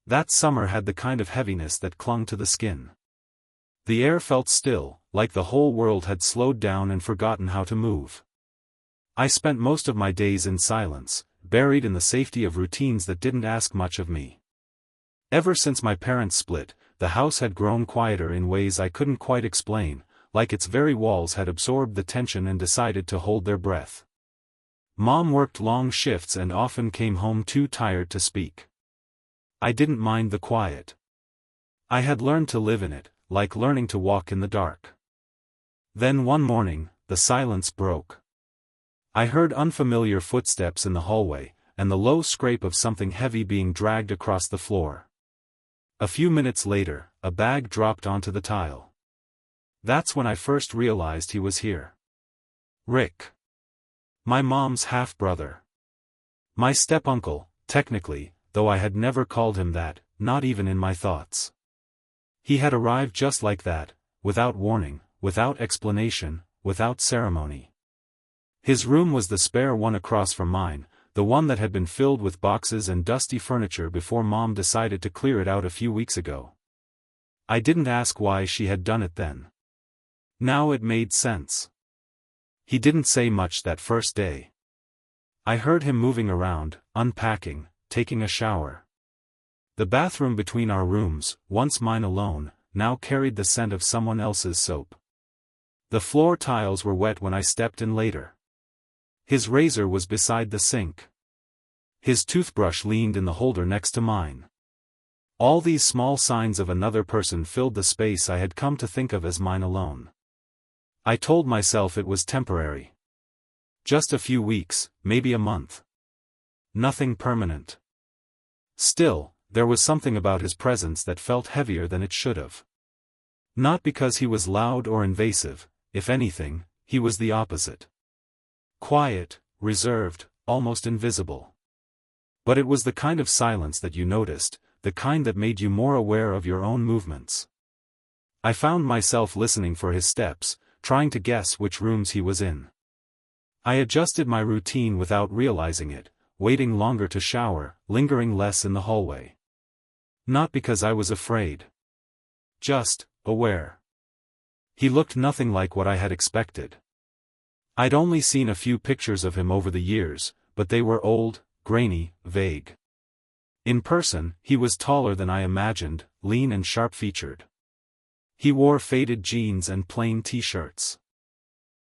That summer had the kind of heaviness that clung to the skin. The air felt still, like the whole world had slowed down and forgotten how to move. I spent most of my days in silence, buried in the safety of routines that didn't ask much of me. Ever since my parents split, the house had grown quieter in ways I couldn't quite explain, like its very walls had absorbed the tension and decided to hold their breath. Mom worked long shifts and often came home too tired to speak. I didn't mind the quiet. I had learned to live in it, like learning to walk in the dark. Then one morning, the silence broke. I heard unfamiliar footsteps in the hallway, and the low scrape of something heavy being dragged across the floor. A few minutes later, a bag dropped onto the tile. That's when I first realized he was here. Rick. My mom's half-brother. My step-uncle, technically, though I had never called him that, not even in my thoughts. He had arrived just like that, without warning, without explanation, without ceremony. His room was the spare one across from mine, the one that had been filled with boxes and dusty furniture before Mom decided to clear it out a few weeks ago. I didn't ask why she had done it then. Now it made sense. He didn't say much that first day. I heard him moving around, unpacking, taking a shower. The bathroom between our rooms, once mine alone, now carried the scent of someone else's soap. The floor tiles were wet when I stepped in later. His razor was beside the sink. His toothbrush leaned in the holder next to mine. All these small signs of another person filled the space I had come to think of as mine alone. I told myself it was temporary. Just a few weeks, maybe a month. Nothing permanent. Still, there was something about his presence that felt heavier than it should have. Not because he was loud or invasive, if anything, he was the opposite. Quiet, reserved, almost invisible. But it was the kind of silence that you noticed, the kind that made you more aware of your own movements. I found myself listening for his steps, trying to guess which rooms he was in. I adjusted my routine without realizing it, waiting longer to shower, lingering less in the hallway. Not because I was afraid. Just aware. He looked nothing like what I had expected. I'd only seen a few pictures of him over the years, but they were old, grainy, vague. In person, he was taller than I imagined, lean and sharp-featured. He wore faded jeans and plain t-shirts.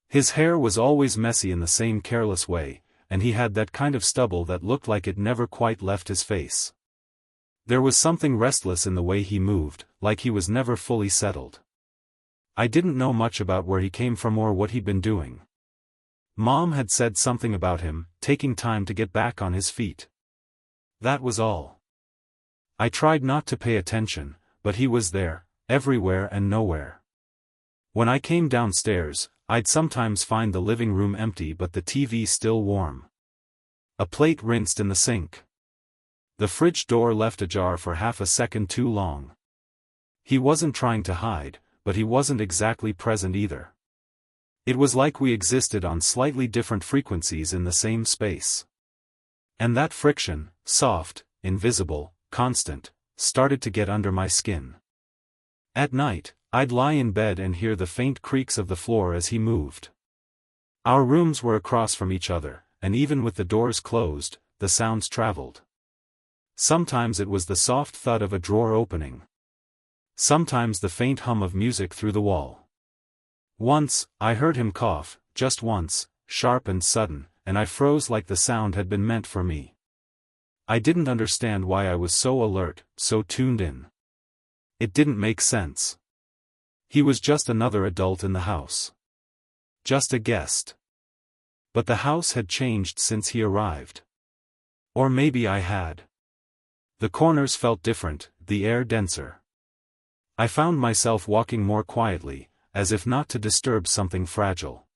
His hair was always messy in the same careless way, and he had that kind of stubble that looked like it never quite left his face. There was something restless in the way he moved, like he was never fully settled. I didn't know much about where he came from or what he'd been doing. Mom had said something about him, taking time to get back on his feet. That was all. I tried not to pay attention, but he was there, everywhere and nowhere. When I came downstairs, I'd sometimes find the living room empty but the TV still warm. A plate rinsed in the sink. The fridge door left ajar for half a second too long. He wasn't trying to hide, but he wasn't exactly present either. It was like we existed on slightly different frequencies in the same space. And that friction, soft, invisible, constant, started to get under my skin. At night, I'd lie in bed and hear the faint creaks of the floor as he moved. Our rooms were across from each other, and even with the doors closed, the sounds traveled. Sometimes it was the soft thud of a drawer opening. Sometimes the faint hum of music through the wall. Once, I heard him cough, just once, sharp and sudden, and I froze like the sound had been meant for me. I didn't understand why I was so alert, so tuned in. It didn't make sense. He was just another adult in the house. Just a guest. But the house had changed since he arrived. Or maybe I had. The corners felt different, the air denser. I found myself walking more quietly, as if not to disturb something fragile.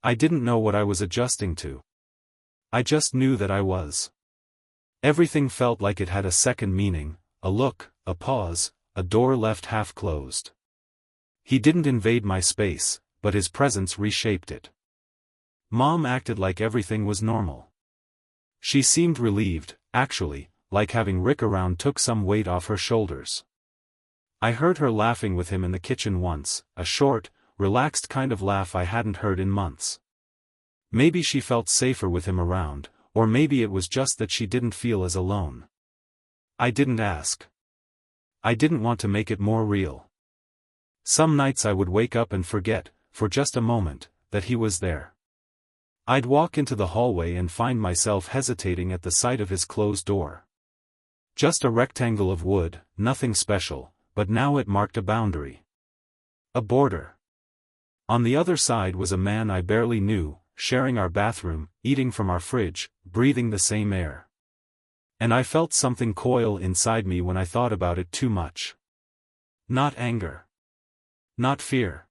I didn't know what I was adjusting to. I just knew that I was. Everything felt like it had a second meaning, a look, a pause, a door left half closed. He didn't invade my space, but his presence reshaped it. Mom acted like everything was normal. She seemed relieved, actually, like having Rick around took some weight off her shoulders. I heard her laughing with him in the kitchen once, a short, relaxed kind of laugh I hadn't heard in months. Maybe she felt safer with him around, or maybe it was just that she didn't feel as alone. I didn't ask. I didn't want to make it more real. Some nights I would wake up and forget, for just a moment, that he was there. I'd walk into the hallway and find myself hesitating at the sight of his closed door. Just a rectangle of wood, nothing special, but now it marked a boundary. A border. On the other side was a man I barely knew, sharing our bathroom, eating from our fridge, breathing the same air. And I felt something coil inside me when I thought about it too much. Not anger. Not fear.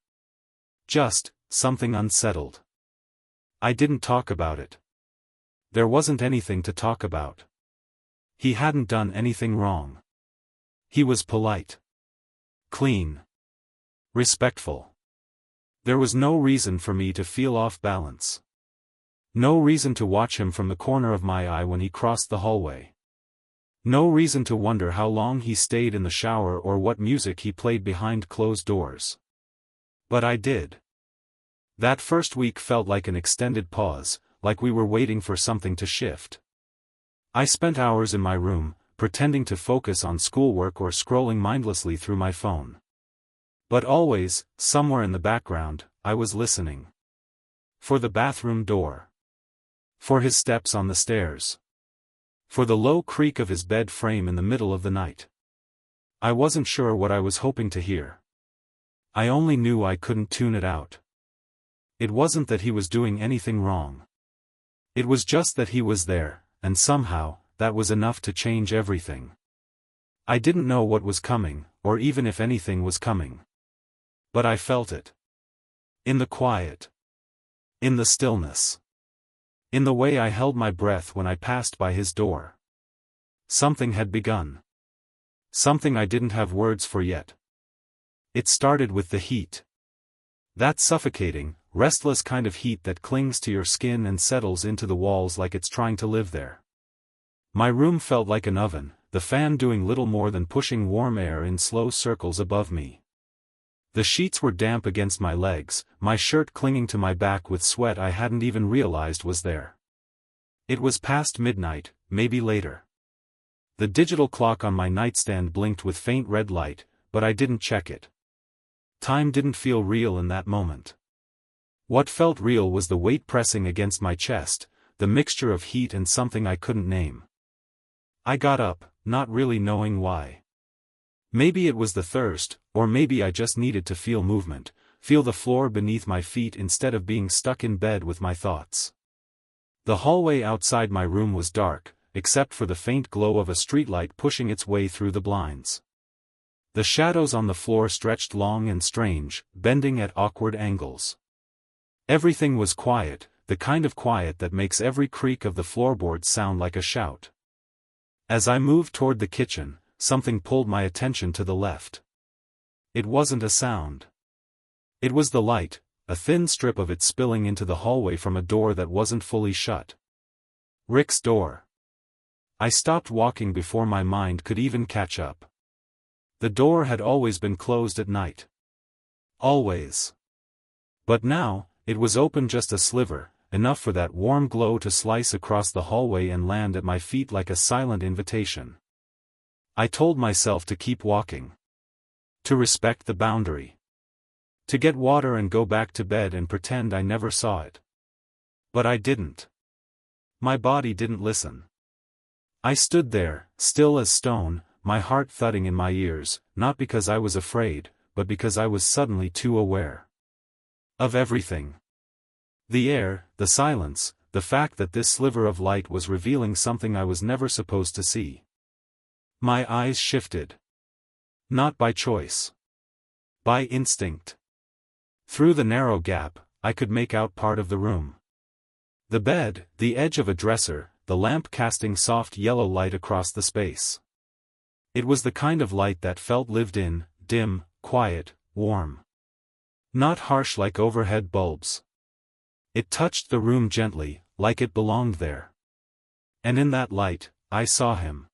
Just, something unsettled. I didn't talk about it. There wasn't anything to talk about. He hadn't done anything wrong. He was polite. Clean. Respectful. There was no reason for me to feel off balance. No reason to watch him from the corner of my eye when he crossed the hallway. No reason to wonder how long he stayed in the shower or what music he played behind closed doors. But I did. That first week felt like an extended pause, like we were waiting for something to shift. I spent hours in my room, pretending to focus on schoolwork or scrolling mindlessly through my phone. But always, somewhere in the background, I was listening. For the bathroom door. For his steps on the stairs. For the low creak of his bed frame in the middle of the night. I wasn't sure what I was hoping to hear. I only knew I couldn't tune it out. It wasn't that he was doing anything wrong. It was just that he was there, and somehow, that was enough to change everything. I didn't know what was coming, or even if anything was coming. But I felt it. In the quiet. In the stillness. In the way I held my breath when I passed by his door. Something had begun. Something I didn't have words for yet. It started with the heat. That suffocating, restless kind of heat that clings to your skin and settles into the walls like it's trying to live there. My room felt like an oven, the fan doing little more than pushing warm air in slow circles above me. The sheets were damp against my legs, my shirt clinging to my back with sweat I hadn't even realized was there. It was past midnight, maybe later. The digital clock on my nightstand blinked with faint red light, but I didn't check it. Time didn't feel real in that moment. What felt real was the weight pressing against my chest, the mixture of heat and something I couldn't name. I got up, not really knowing why. Maybe it was the thirst, or maybe I just needed to feel movement, feel the floor beneath my feet instead of being stuck in bed with my thoughts. The hallway outside my room was dark, except for the faint glow of a streetlight pushing its way through the blinds. The shadows on the floor stretched long and strange, bending at awkward angles. Everything was quiet, the kind of quiet that makes every creak of the floorboards sound like a shout. As I moved toward the kitchen, something pulled my attention to the left. It wasn't a sound. It was the light, a thin strip of it spilling into the hallway from a door that wasn't fully shut. Rick's door. I stopped walking before my mind could even catch up. The door had always been closed at night. Always. But now, it was open just a sliver, enough for that warm glow to slice across the hallway and land at my feet like a silent invitation. I told myself to keep walking. To respect the boundary. To get water and go back to bed and pretend I never saw it. But I didn't. My body didn't listen. I stood there, still as stone, my heart thudding in my ears, not because I was afraid, but because I was suddenly too aware. Of everything. The air, the silence, the fact that this sliver of light was revealing something I was never supposed to see. My eyes shifted. Not by choice. By instinct. Through the narrow gap, I could make out part of the room. The bed, the edge of a dresser, the lamp casting soft yellow light across the space. It was the kind of light that felt lived in, dim, quiet, warm. Not harsh like overhead bulbs. It touched the room gently, like it belonged there. And in that light, I saw him.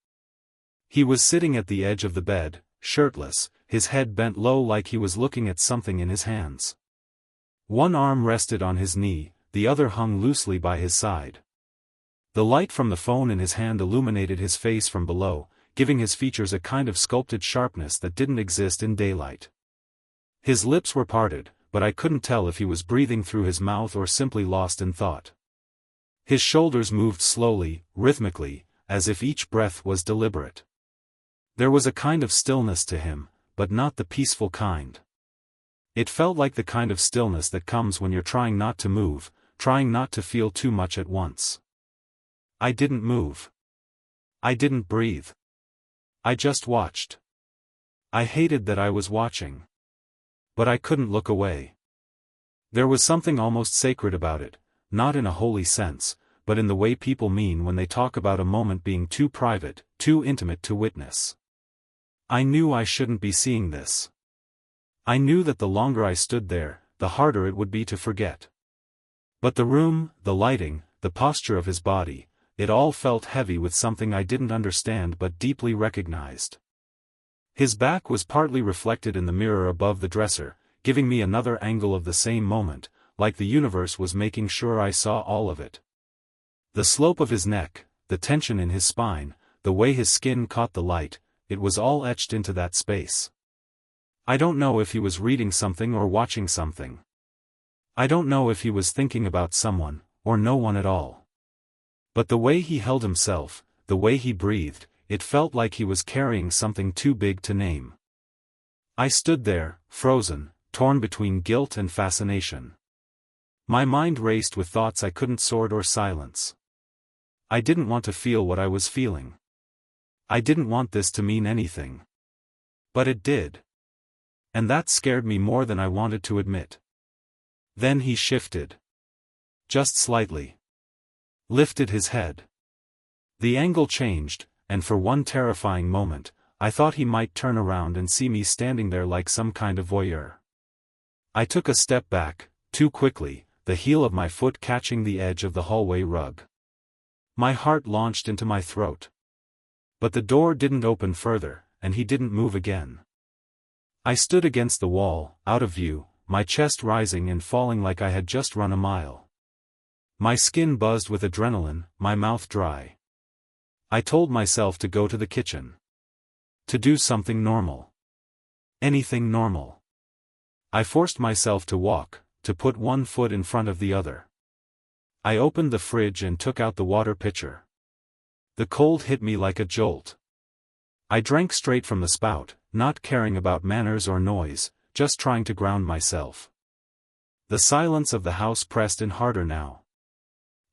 He was sitting at the edge of the bed, shirtless, his head bent low like he was looking at something in his hands. One arm rested on his knee, the other hung loosely by his side. The light from the phone in his hand illuminated his face from below, giving his features a kind of sculpted sharpness that didn't exist in daylight. His lips were parted, but I couldn't tell if he was breathing through his mouth or simply lost in thought. His shoulders moved slowly, rhythmically, as if each breath was deliberate. There was a kind of stillness to him, but not the peaceful kind. It felt like the kind of stillness that comes when you're trying not to move, trying not to feel too much at once. I didn't move. I didn't breathe. I just watched. I hated that I was watching. But I couldn't look away. There was something almost sacred about it, not in a holy sense, but in the way people mean when they talk about a moment being too private, too intimate to witness. I knew I shouldn't be seeing this. I knew that the longer I stood there, the harder it would be to forget. But the room, the lighting, the posture of his body, it all felt heavy with something I didn't understand but deeply recognized. His back was partly reflected in the mirror above the dresser, giving me another angle of the same moment, like the universe was making sure I saw all of it. The slope of his neck, the tension in his spine, the way his skin caught the light, it was all etched into that space. I don't know if he was reading something or watching something. I don't know if he was thinking about someone, or no one at all. But the way he held himself, the way he breathed, it felt like he was carrying something too big to name. I stood there, frozen, torn between guilt and fascination. My mind raced with thoughts I couldn't sort or silence. I didn't want to feel what I was feeling. I didn't want this to mean anything. But it did. And that scared me more than I wanted to admit. Then he shifted. Just slightly. Lifted his head. The angle changed, and for one terrifying moment, I thought he might turn around and see me standing there like some kind of voyeur. I took a step back, too quickly, the heel of my foot catching the edge of the hallway rug. My heart launched into my throat. But the door didn't open further, and he didn't move again. I stood against the wall, out of view, my chest rising and falling like I had just run a mile. My skin buzzed with adrenaline, my mouth dry. I told myself to go to the kitchen. To do something normal. Anything normal. I forced myself to walk, to put one foot in front of the other. I opened the fridge and took out the water pitcher. The cold hit me like a jolt. I drank straight from the spout, not caring about manners or noise, just trying to ground myself. The silence of the house pressed in harder now.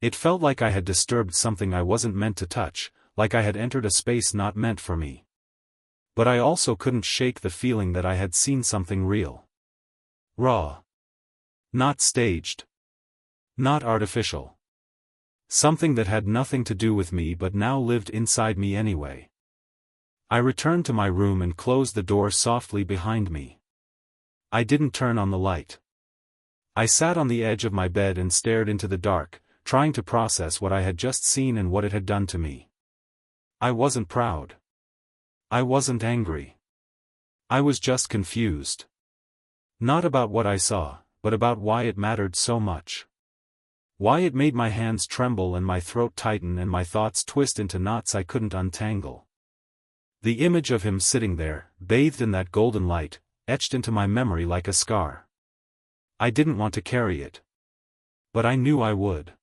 It felt like I had disturbed something I wasn't meant to touch, like I had entered a space not meant for me. But I also couldn't shake the feeling that I had seen something real. Raw. Not staged. Not artificial. Something that had nothing to do with me but now lived inside me anyway. I returned to my room and closed the door softly behind me. I didn't turn on the light. I sat on the edge of my bed and stared into the dark, trying to process what I had just seen and what it had done to me. I wasn't proud. I wasn't angry. I was just confused. Not about what I saw, but about why it mattered so much. Why it made my hands tremble and my throat tighten and my thoughts twist into knots I couldn't untangle. The image of him sitting there, bathed in that golden light, etched into my memory like a scar. I didn't want to carry it. But I knew I would.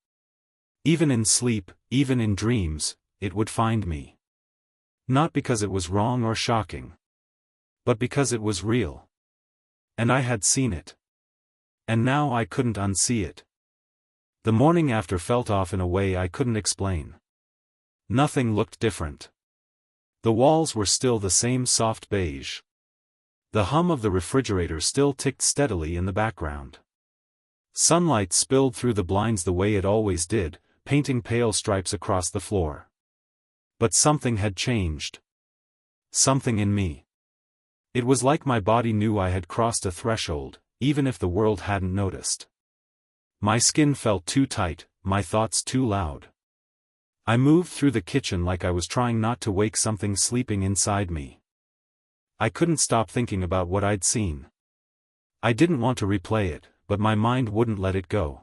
Even in sleep, even in dreams, it would find me. Not because it was wrong or shocking. But because it was real. And I had seen it. And now I couldn't unsee it. The morning after felt off in a way I couldn't explain. Nothing looked different. The walls were still the same soft beige. The hum of the refrigerator still ticked steadily in the background. Sunlight spilled through the blinds the way it always did, painting pale stripes across the floor. But something had changed. Something in me. It was like my body knew I had crossed a threshold, even if the world hadn't noticed. My skin felt too tight, my thoughts too loud. I moved through the kitchen like I was trying not to wake something sleeping inside me. I couldn't stop thinking about what I'd seen. I didn't want to replay it, but my mind wouldn't let it go.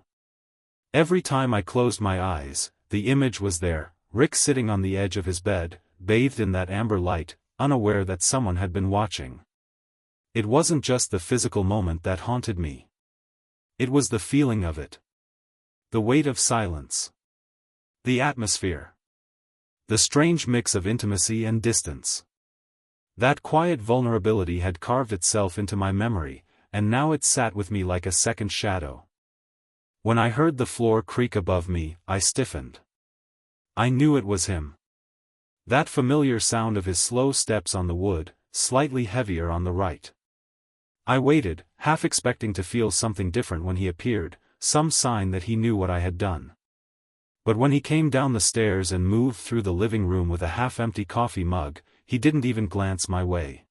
Every time I closed my eyes, the image was there, Rick sitting on the edge of his bed, bathed in that amber light, unaware that someone had been watching. It wasn't just the physical moment that haunted me. It was the feeling of it. The weight of silence. The atmosphere. The strange mix of intimacy and distance. That quiet vulnerability had carved itself into my memory, and now it sat with me like a second shadow. When I heard the floor creak above me, I stiffened. I knew it was him. That familiar sound of his slow steps on the wood, slightly heavier on the right. I waited, half expecting to feel something different when he appeared, some sign that he knew what I had done. But when he came down the stairs and moved through the living room with a half-empty coffee mug, he didn't even glance my way.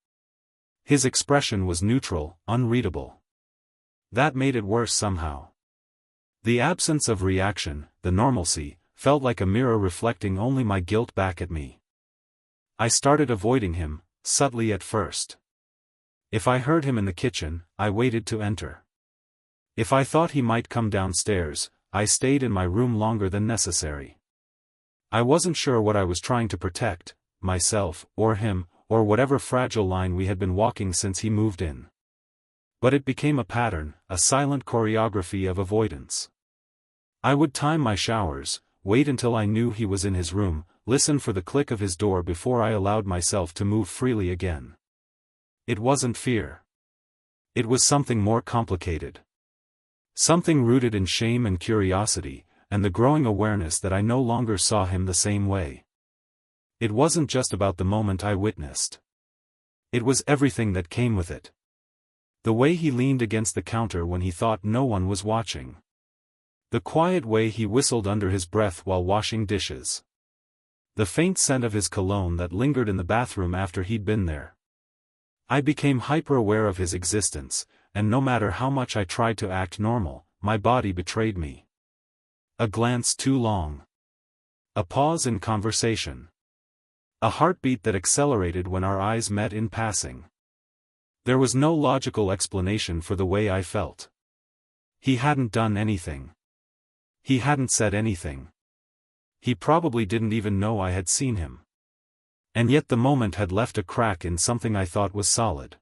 His expression was neutral, unreadable. That made it worse somehow. The absence of reaction, the normalcy, felt like a mirror reflecting only my guilt back at me. I started avoiding him, subtly at first. If I heard him in the kitchen, I waited to enter. If I thought he might come downstairs, I stayed in my room longer than necessary. I wasn't sure what I was trying to protect, myself, or him, or whatever fragile line we had been walking since he moved in. But it became a pattern, a silent choreography of avoidance. I would time my showers, wait until I knew he was in his room, listen for the click of his door before I allowed myself to move freely again. It wasn't fear. It was something more complicated. Something rooted in shame and curiosity, and the growing awareness that I no longer saw him the same way. It wasn't just about the moment I witnessed. It was everything that came with it. The way he leaned against the counter when he thought no one was watching. The quiet way he whistled under his breath while washing dishes. The faint scent of his cologne that lingered in the bathroom after he'd been there. I became hyper-aware of his existence, and no matter how much I tried to act normal, my body betrayed me. A glance too long. A pause in conversation. A heartbeat that accelerated when our eyes met in passing. There was no logical explanation for the way I felt. He hadn't done anything. He hadn't said anything. He probably didn't even know I had seen him. And yet the moment had left a crack in something I thought was solid.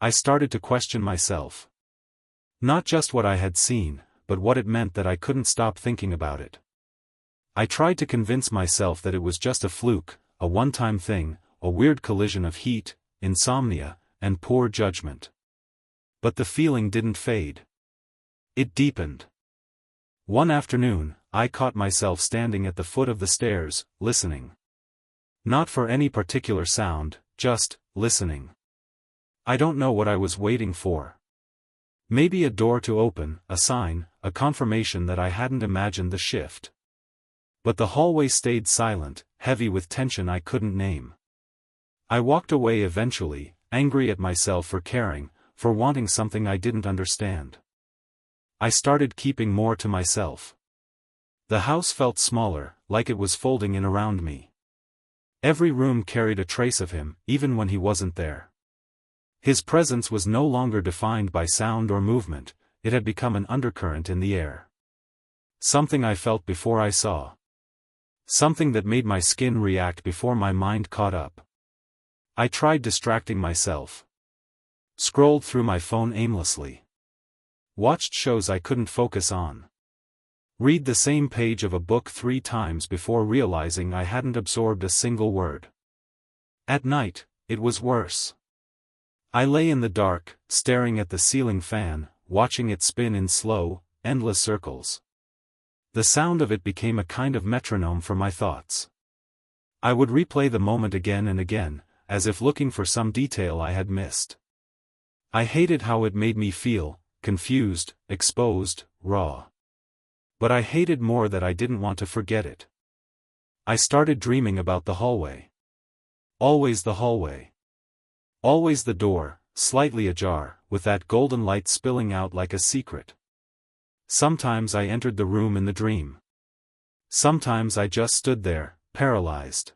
I started to question myself. Not just what I had seen, but what it meant that I couldn't stop thinking about it. I tried to convince myself that it was just a fluke, a one-time thing, a weird collision of heat, insomnia, and poor judgment. But the feeling didn't fade. It deepened. One afternoon, I caught myself standing at the foot of the stairs, listening. Not for any particular sound, just listening. I don't know what I was waiting for. Maybe a door to open, a sign, a confirmation that I hadn't imagined the shift. But the hallway stayed silent, heavy with tension I couldn't name. I walked away eventually, angry at myself for caring, for wanting something I didn't understand. I started keeping more to myself. The house felt smaller, like it was folding in around me. Every room carried a trace of him, even when he wasn't there. His presence was no longer defined by sound or movement, it had become an undercurrent in the air. Something I felt before I saw. Something that made my skin react before my mind caught up. I tried distracting myself. Scrolled through my phone aimlessly. Watched shows I couldn't focus on. Read the same page of a book 3 times before realizing I hadn't absorbed a single word. At night, it was worse. I lay in the dark, staring at the ceiling fan, watching it spin in slow, endless circles. The sound of it became a kind of metronome for my thoughts. I would replay the moment again and again, as if looking for some detail I had missed. I hated how it made me feel, confused, exposed, raw. But I hated more that I didn't want to forget it. I started dreaming about the hallway. Always the hallway. Always the door, slightly ajar, with that golden light spilling out like a secret. Sometimes I entered the room in the dream. Sometimes I just stood there, paralyzed.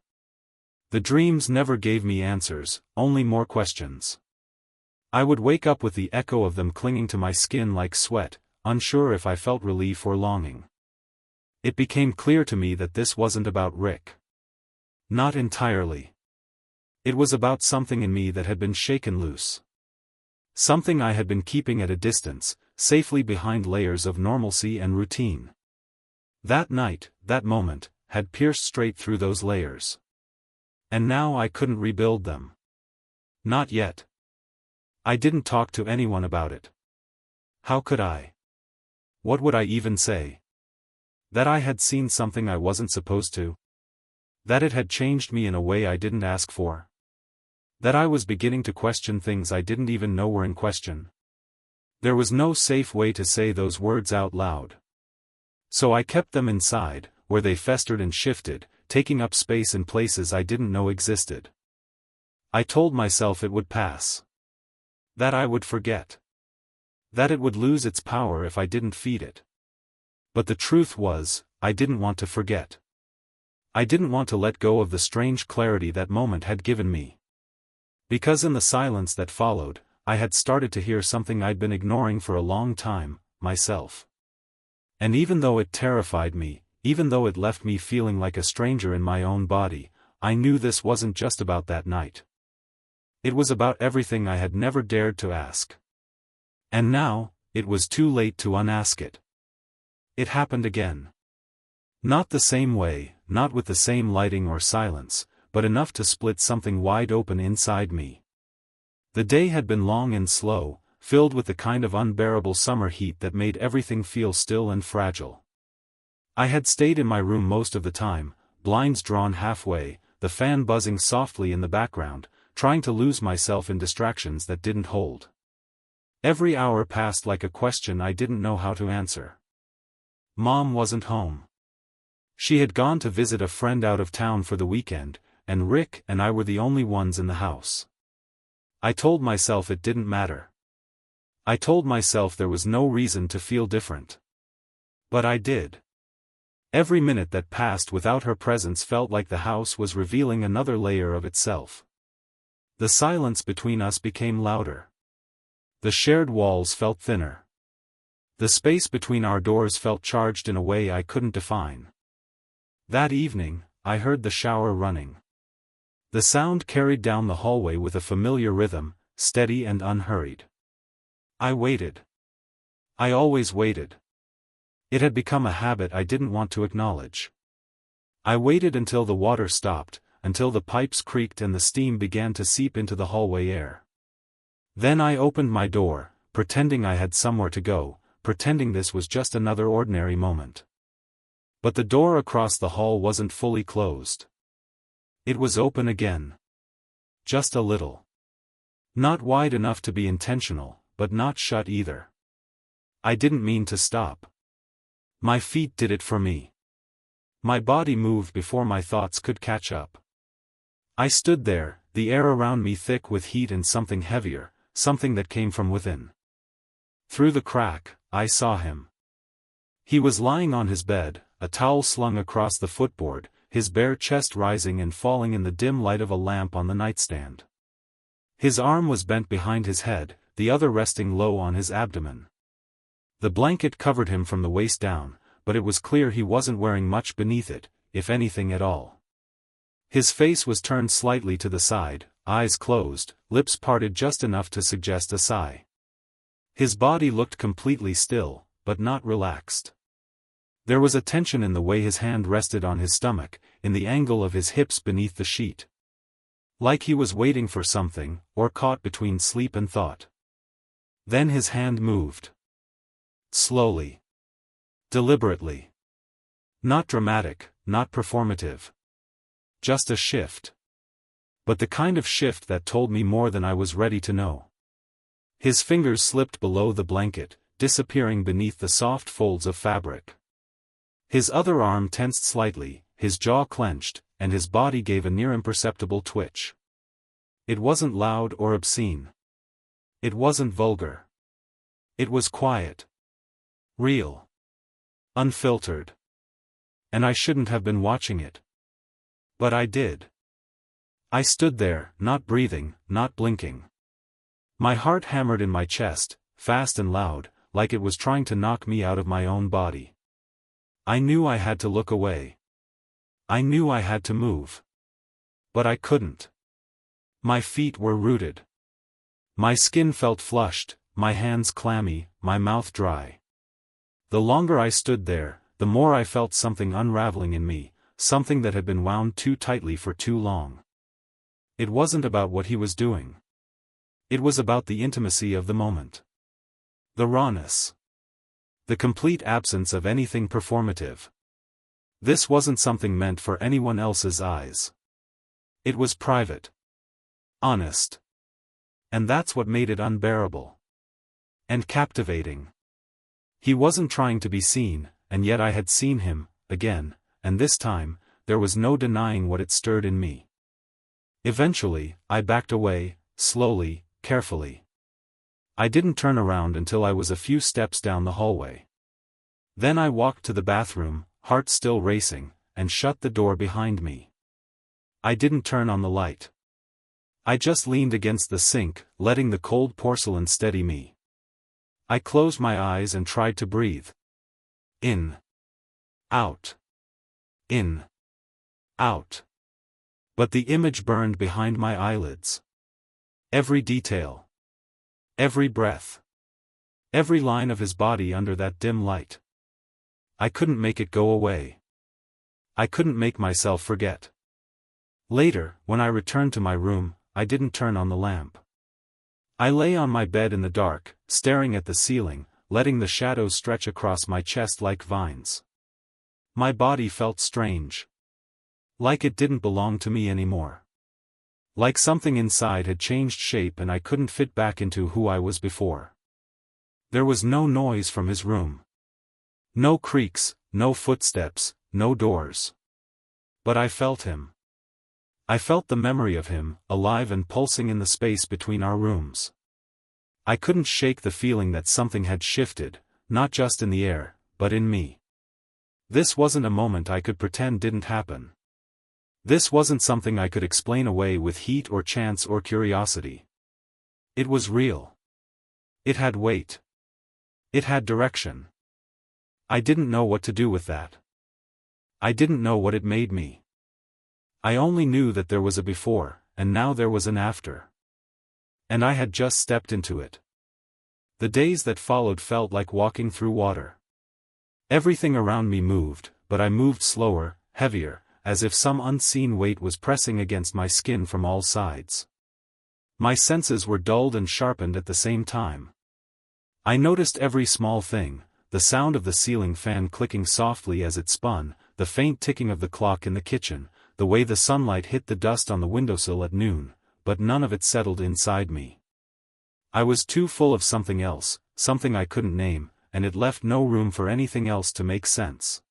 The dreams never gave me answers, only more questions. I would wake up with the echo of them clinging to my skin like sweat, unsure if I felt relief or longing. It became clear to me that this wasn't about Rick. Not entirely. It was about something in me that had been shaken loose. Something I had been keeping at a distance, safely behind layers of normalcy and routine. That night, that moment, had pierced straight through those layers. And now I couldn't rebuild them. Not yet. I didn't talk to anyone about it. How could I? What would I even say? That I had seen something I wasn't supposed to? That it had changed me in a way I didn't ask for? That I was beginning to question things I didn't even know were in question? There was no safe way to say those words out loud. So I kept them inside, where they festered and shifted, taking up space in places I didn't know existed. I told myself it would pass. That I would forget. That it would lose its power if I didn't feed it. But the truth was, I didn't want to forget. I didn't want to let go of the strange clarity that moment had given me. Because in the silence that followed, I had started to hear something I'd been ignoring for a long time, myself. And even though it terrified me, even though it left me feeling like a stranger in my own body, I knew this wasn't just about that night. It was about everything I had never dared to ask. And now, it was too late to unask it. It happened again. Not the same way, not with the same lighting or silence, but enough to split something wide open inside me. The day had been long and slow, filled with the kind of unbearable summer heat that made everything feel still and fragile. I had stayed in my room most of the time, blinds drawn halfway, the fan buzzing softly in the background, trying to lose myself in distractions that didn't hold. Every hour passed like a question I didn't know how to answer. Mom wasn't home. She had gone to visit a friend out of town for the weekend, and Rick and I were the only ones in the house. I told myself it didn't matter. I told myself there was no reason to feel different. But I did. Every minute that passed without her presence felt like the house was revealing another layer of itself. The silence between us became louder. The shared walls felt thinner. The space between our doors felt charged in a way I couldn't define. That evening, I heard the shower running. The sound carried down the hallway with a familiar rhythm, steady and unhurried. I waited. I always waited. It had become a habit I didn't want to acknowledge. I waited until the water stopped, until the pipes creaked and the steam began to seep into the hallway air. Then I opened my door, pretending I had somewhere to go, pretending this was just another ordinary moment. But the door across the hall wasn't fully closed. It was open again. Just a little. Not wide enough to be intentional, but not shut either. I didn't mean to stop. My feet did it for me. My body moved before my thoughts could catch up. I stood there, the air around me thick with heat and something heavier, something that came from within. Through the crack, I saw him. He was lying on his bed, a towel slung across the footboard, his bare chest rising and falling in the dim light of a lamp on the nightstand. His arm was bent behind his head, the other resting low on his abdomen. The blanket covered him from the waist down, but it was clear he wasn't wearing much beneath it, if anything at all. His face was turned slightly to the side, eyes closed, lips parted just enough to suggest a sigh. His body looked completely still, but not relaxed. There was a tension in the way his hand rested on his stomach, in the angle of his hips beneath the sheet. Like he was waiting for something, or caught between sleep and thought. Then his hand moved. Slowly. Deliberately. Not dramatic, not performative. Just a shift. But the kind of shift that told me more than I was ready to know. His fingers slipped below the blanket, disappearing beneath the soft folds of fabric. His other arm tensed slightly, his jaw clenched, and his body gave a near imperceptible twitch. It wasn't loud or obscene. It wasn't vulgar. It was quiet. Real. Unfiltered. And I shouldn't have been watching it. But I did. I stood there, not breathing, not blinking. My heart hammered in my chest, fast and loud, like it was trying to knock me out of my own body. I knew I had to look away. I knew I had to move. But I couldn't. My feet were rooted. My skin felt flushed, my hands clammy, my mouth dry. The longer I stood there, the more I felt something unraveling in me, something that had been wound too tightly for too long. It wasn't about what he was doing. It was about the intimacy of the moment. The rawness. The complete absence of anything performative. This wasn't something meant for anyone else's eyes. It was private. Honest. And that's what made it unbearable. And captivating. He wasn't trying to be seen, and yet I had seen him, again, and this time, there was no denying what it stirred in me. Eventually, I backed away, slowly, carefully. I didn't turn around until I was a few steps down the hallway. Then I walked to the bathroom, heart still racing, and shut the door behind me. I didn't turn on the light. I just leaned against the sink, letting the cold porcelain steady me. I closed my eyes and tried to breathe. In. Out. In. Out. But the image burned behind my eyelids. Every detail. Every breath. Every line of his body under that dim light. I couldn't make it go away. I couldn't make myself forget. Later, when I returned to my room, I didn't turn on the lamp. I lay on my bed in the dark, staring at the ceiling, letting the shadows stretch across my chest like vines. My body felt strange. Like it didn't belong to me anymore. Like something inside had changed shape and I couldn't fit back into who I was before. There was no noise from his room. No creaks, no footsteps, no doors. But I felt him. I felt the memory of him, alive and pulsing in the space between our rooms. I couldn't shake the feeling that something had shifted, not just in the air, but in me. This wasn't a moment I could pretend didn't happen. This wasn't something I could explain away with heat or chance or curiosity. It was real. It had weight. It had direction. I didn't know what to do with that. I didn't know what it made me. I only knew that there was a before, and now there was an after. And I had just stepped into it. The days that followed felt like walking through water. Everything around me moved, but I moved slower, heavier, as if some unseen weight was pressing against my skin from all sides. My senses were dulled and sharpened at the same time. I noticed every small thing, the sound of the ceiling fan clicking softly as it spun, the faint ticking of the clock in the kitchen, the way the sunlight hit the dust on the windowsill at noon, but none of it settled inside me. I was too full of something else, something I couldn't name, and it left no room for anything else to make sense.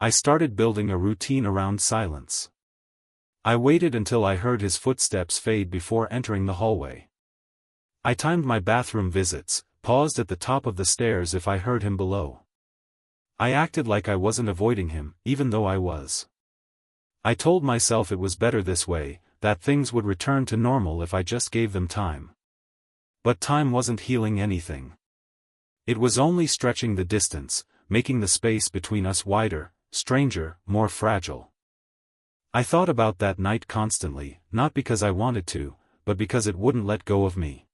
I started building a routine around silence. I waited until I heard his footsteps fade before entering the hallway. I timed my bathroom visits, paused at the top of the stairs if I heard him below. I acted like I wasn't avoiding him, even though I was. I told myself it was better this way, that things would return to normal if I just gave them time. But time wasn't healing anything. It was only stretching the distance, making the space between us wider, stranger, more fragile. I thought about that night constantly, not because I wanted to, but because it wouldn't let go of me.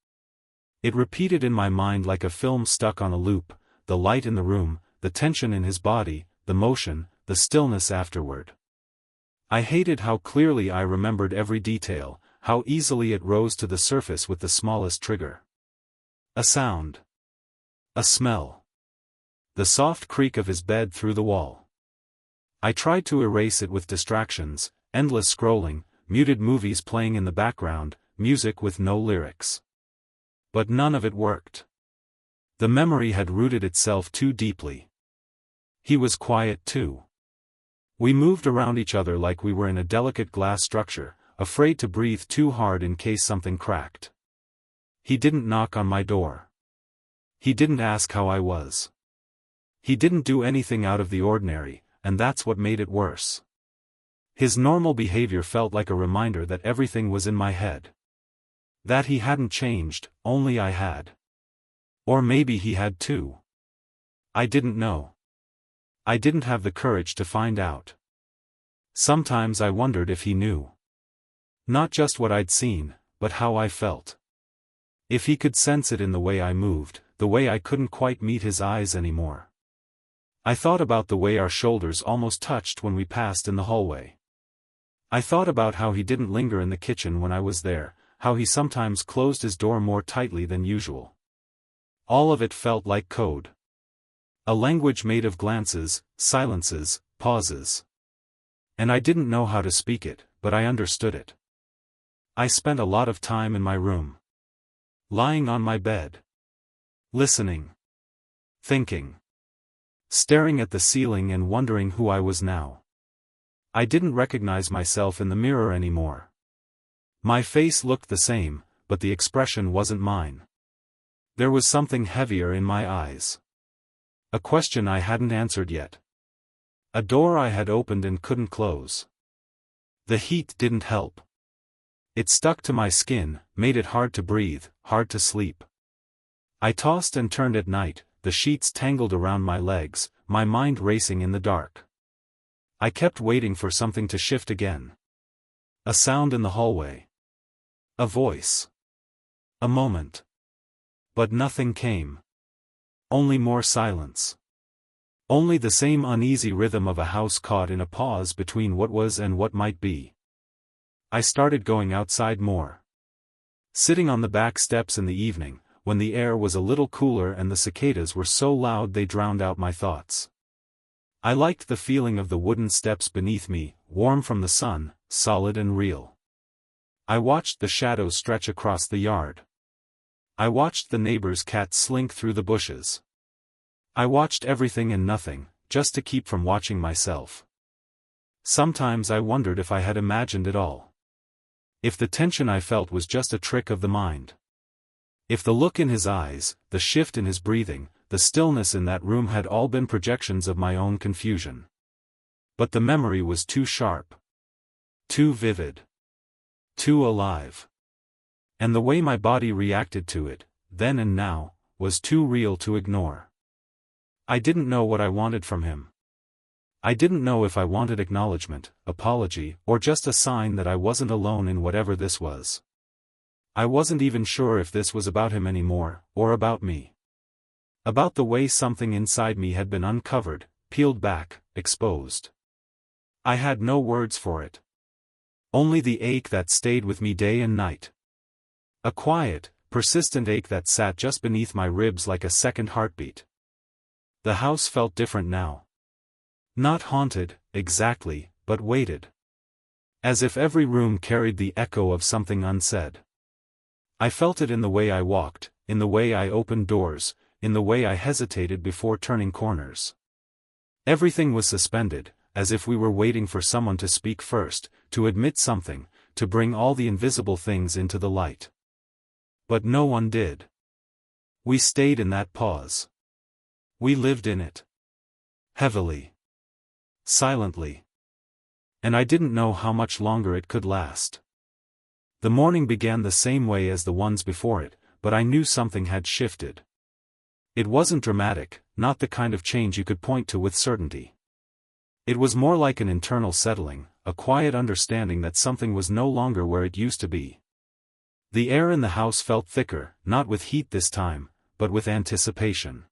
It repeated in my mind like a film stuck on a loop, the light in the room, the tension in his body, the motion, the stillness afterward. I hated how clearly I remembered every detail, how easily it rose to the surface with the smallest trigger. A sound. A smell. The soft creak of his bed through the wall. I tried to erase it with distractions, endless scrolling, muted movies playing in the background, music with no lyrics. But none of it worked. The memory had rooted itself too deeply. He was quiet too. We moved around each other like we were in a delicate glass structure, afraid to breathe too hard in case something cracked. He didn't knock on my door. He didn't ask how I was. He didn't do anything out of the ordinary, and that's what made it worse. His normal behavior felt like a reminder that everything was in my head. That he hadn't changed, only I had. Or maybe he had too. I didn't know. I didn't have the courage to find out. Sometimes I wondered if he knew. Not just what I'd seen, but how I felt. If he could sense it in the way I moved, the way I couldn't quite meet his eyes anymore. I thought about the way our shoulders almost touched when we passed in the hallway. I thought about how he didn't linger in the kitchen when I was there, how he sometimes closed his door more tightly than usual. All of it felt like code. A language made of glances, silences, pauses. And I didn't know how to speak it, but I understood it. I spent a lot of time in my room. Lying on my bed. Listening. Thinking. Staring at the ceiling and wondering who I was now. I didn't recognize myself in the mirror anymore. My face looked the same, but the expression wasn't mine. There was something heavier in my eyes. A question I hadn't answered yet. A door I had opened and couldn't close. The heat didn't help. It stuck to my skin, made it hard to breathe, hard to sleep. I tossed and turned at night, the sheets tangled around my legs, my mind racing in the dark. I kept waiting for something to shift again. A sound in the hallway. A voice. A moment. But nothing came. Only more silence. Only the same uneasy rhythm of a house caught in a pause between what was and what might be. I started going outside more. Sitting on the back steps in the evening, when the air was a little cooler and the cicadas were so loud they drowned out my thoughts. I liked the feeling of the wooden steps beneath me, warm from the sun, solid and real. I watched the shadows stretch across the yard. I watched the neighbor's cat slink through the bushes. I watched everything and nothing, just to keep from watching myself. Sometimes I wondered if I had imagined it all. If the tension I felt was just a trick of the mind. If the look in his eyes, the shift in his breathing, the stillness in that room had all been projections of my own confusion. But the memory was too sharp. Too vivid. Too alive. And the way my body reacted to it, then and now, was too real to ignore. I didn't know what I wanted from him. I didn't know if I wanted acknowledgement, apology, or just a sign that I wasn't alone in whatever this was. I wasn't even sure if this was about him anymore, or about me. About the way something inside me had been uncovered, peeled back, exposed. I had no words for it. Only the ache that stayed with me day and night. A quiet, persistent ache that sat just beneath my ribs like a second heartbeat. The house felt different now. Not haunted, exactly, but weighted. As if every room carried the echo of something unsaid. I felt it in the way I walked, in the way I opened doors, in the way I hesitated before turning corners. Everything was suspended, as if we were waiting for someone to speak first, to admit something, to bring all the invisible things into the light. But no one did. We stayed in that pause. We lived in it. Heavily. Silently. And I didn't know how much longer it could last. The morning began the same way as the ones before it, but I knew something had shifted. It wasn't dramatic, not the kind of change you could point to with certainty. It was more like an internal settling, a quiet understanding that something was no longer where it used to be. The air in the house felt thicker, not with heat this time, but with anticipation.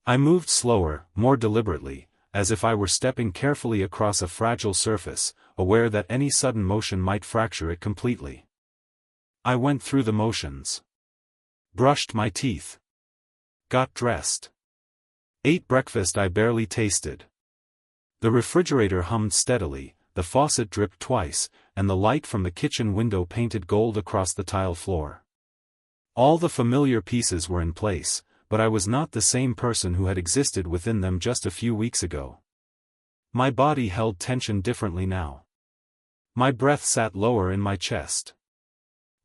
I moved slower, more deliberately, as if I were stepping carefully across a fragile surface, aware that any sudden motion might fracture it completely. I went through the motions. Brushed my teeth. Got dressed. Ate breakfast I barely tasted. The refrigerator hummed steadily, the faucet dripped twice, and the light from the kitchen window painted gold across the tile floor. All the familiar pieces were in place, but I was not the same person who had existed within them just a few weeks ago. My body held tension differently now. My breath sat lower in my chest.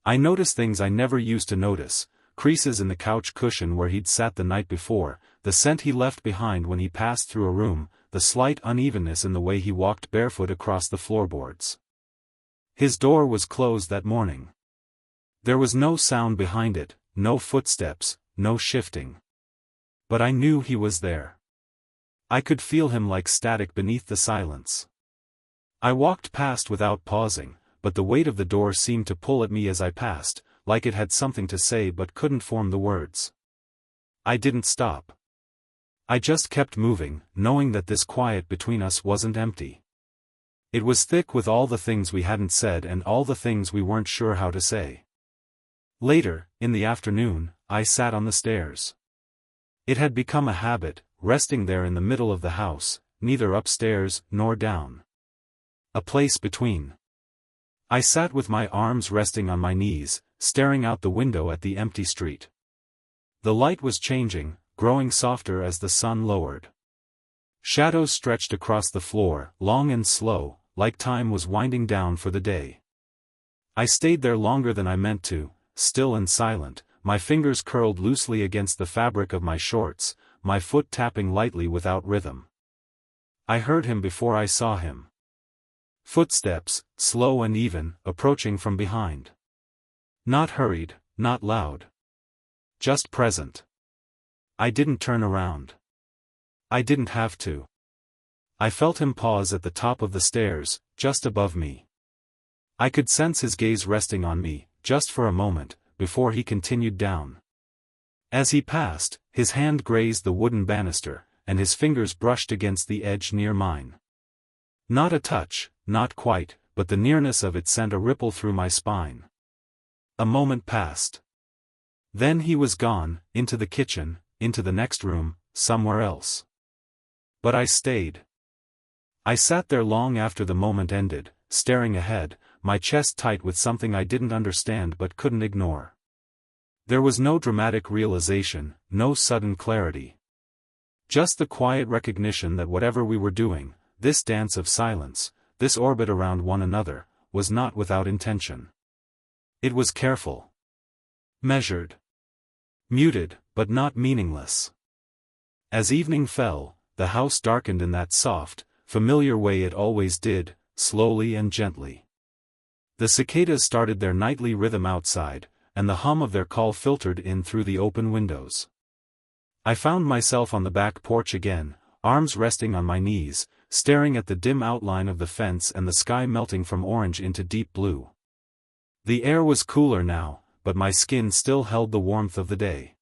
I noticed things I never used to notice, creases in the couch cushion where he'd sat the night before, the scent he left behind when he passed through a room, the slight unevenness in the way he walked barefoot across the floorboards. His door was closed that morning. There was no sound behind it, no footsteps, no shifting. But I knew he was there. I could feel him like static beneath the silence. I walked past without pausing, but the weight of the door seemed to pull at me as I passed, like it had something to say but couldn't form the words. I didn't stop. I just kept moving, knowing that this quiet between us wasn't empty. It was thick with all the things we hadn't said and all the things we weren't sure how to say. Later, in the afternoon, I sat on the stairs. It had become a habit, resting there in the middle of the house, neither upstairs nor down. A place between. I sat with my arms resting on my knees, staring out the window at the empty street. The light was changing, growing softer as the sun lowered. Shadows stretched across the floor, long and slow, like time was winding down for the day. I stayed there longer than I meant to, still and silent, my fingers curled loosely against the fabric of my shorts, my foot tapping lightly without rhythm. I heard him before I saw him. Footsteps, slow and even, approaching from behind. Not hurried, not loud. Just present. I didn't turn around. I didn't have to. I felt him pause at the top of the stairs, just above me. I could sense his gaze resting on me, just for a moment, before he continued down. As he passed, his hand grazed the wooden banister, and his fingers brushed against the edge near mine. Not a touch, not quite, but the nearness of it sent a ripple through my spine. A moment passed. Then he was gone, into the kitchen, into the next room, somewhere else. But I stayed. I sat there long after the moment ended, staring ahead, my chest tight with something I didn't understand but couldn't ignore. There was no dramatic realization, no sudden clarity. Just the quiet recognition that whatever we were doing, this dance of silence, this orbit around one another, was not without intention. It was careful. Measured. Muted, but not meaningless. As evening fell, the house darkened in that soft, familiar way it always did, slowly and gently. The cicadas started their nightly rhythm outside, and the hum of their call filtered in through the open windows. I found myself on the back porch again, arms resting on my knees, staring at the dim outline of the fence and the sky melting from orange into deep blue. The air was cooler now, but my skin still held the warmth of the day.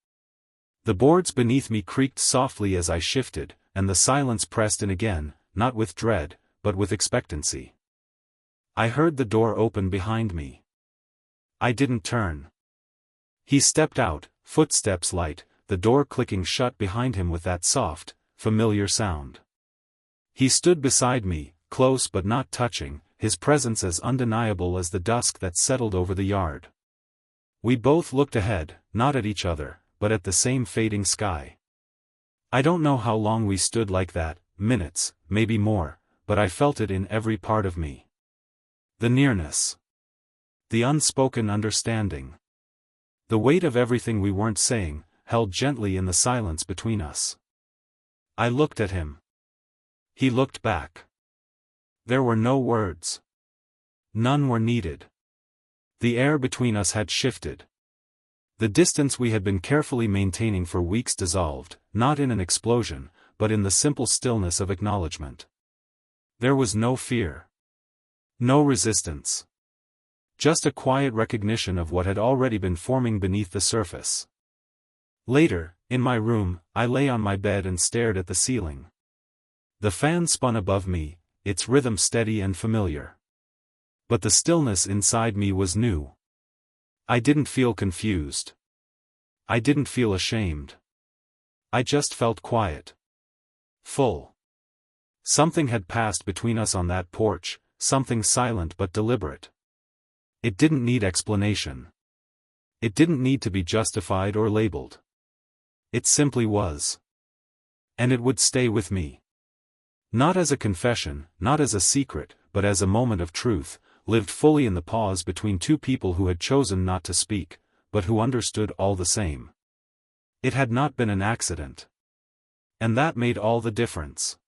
The boards beneath me creaked softly as I shifted, and the silence pressed in again, not with dread, but with expectancy. I heard the door open behind me. I didn't turn. He stepped out, footsteps light, the door clicking shut behind him with that soft, familiar sound. He stood beside me, close but not touching, his presence as undeniable as the dusk that settled over the yard. We both looked ahead, not at each other, but at the same fading sky. I don't know how long we stood like that, minutes, maybe more, but I felt it in every part of me. The nearness. The unspoken understanding. The weight of everything we weren't saying, held gently in the silence between us. I looked at him. He looked back. There were no words. None were needed. The air between us had shifted. The distance we had been carefully maintaining for weeks dissolved, not in an explosion, but in the simple stillness of acknowledgement. There was no fear. No resistance. Just a quiet recognition of what had already been forming beneath the surface. Later, in my room, I lay on my bed and stared at the ceiling. The fan spun above me, its rhythm steady and familiar. But the stillness inside me was new. I didn't feel confused. I didn't feel ashamed. I just felt quiet. Full. Something had passed between us on that porch, something silent but deliberate. It didn't need explanation. It didn't need to be justified or labeled. It simply was. And it would stay with me. Not as a confession, not as a secret, but as a moment of truth, lived fully in the pause between two people who had chosen not to speak, but who understood all the same. It had not been an accident. And that made all the difference.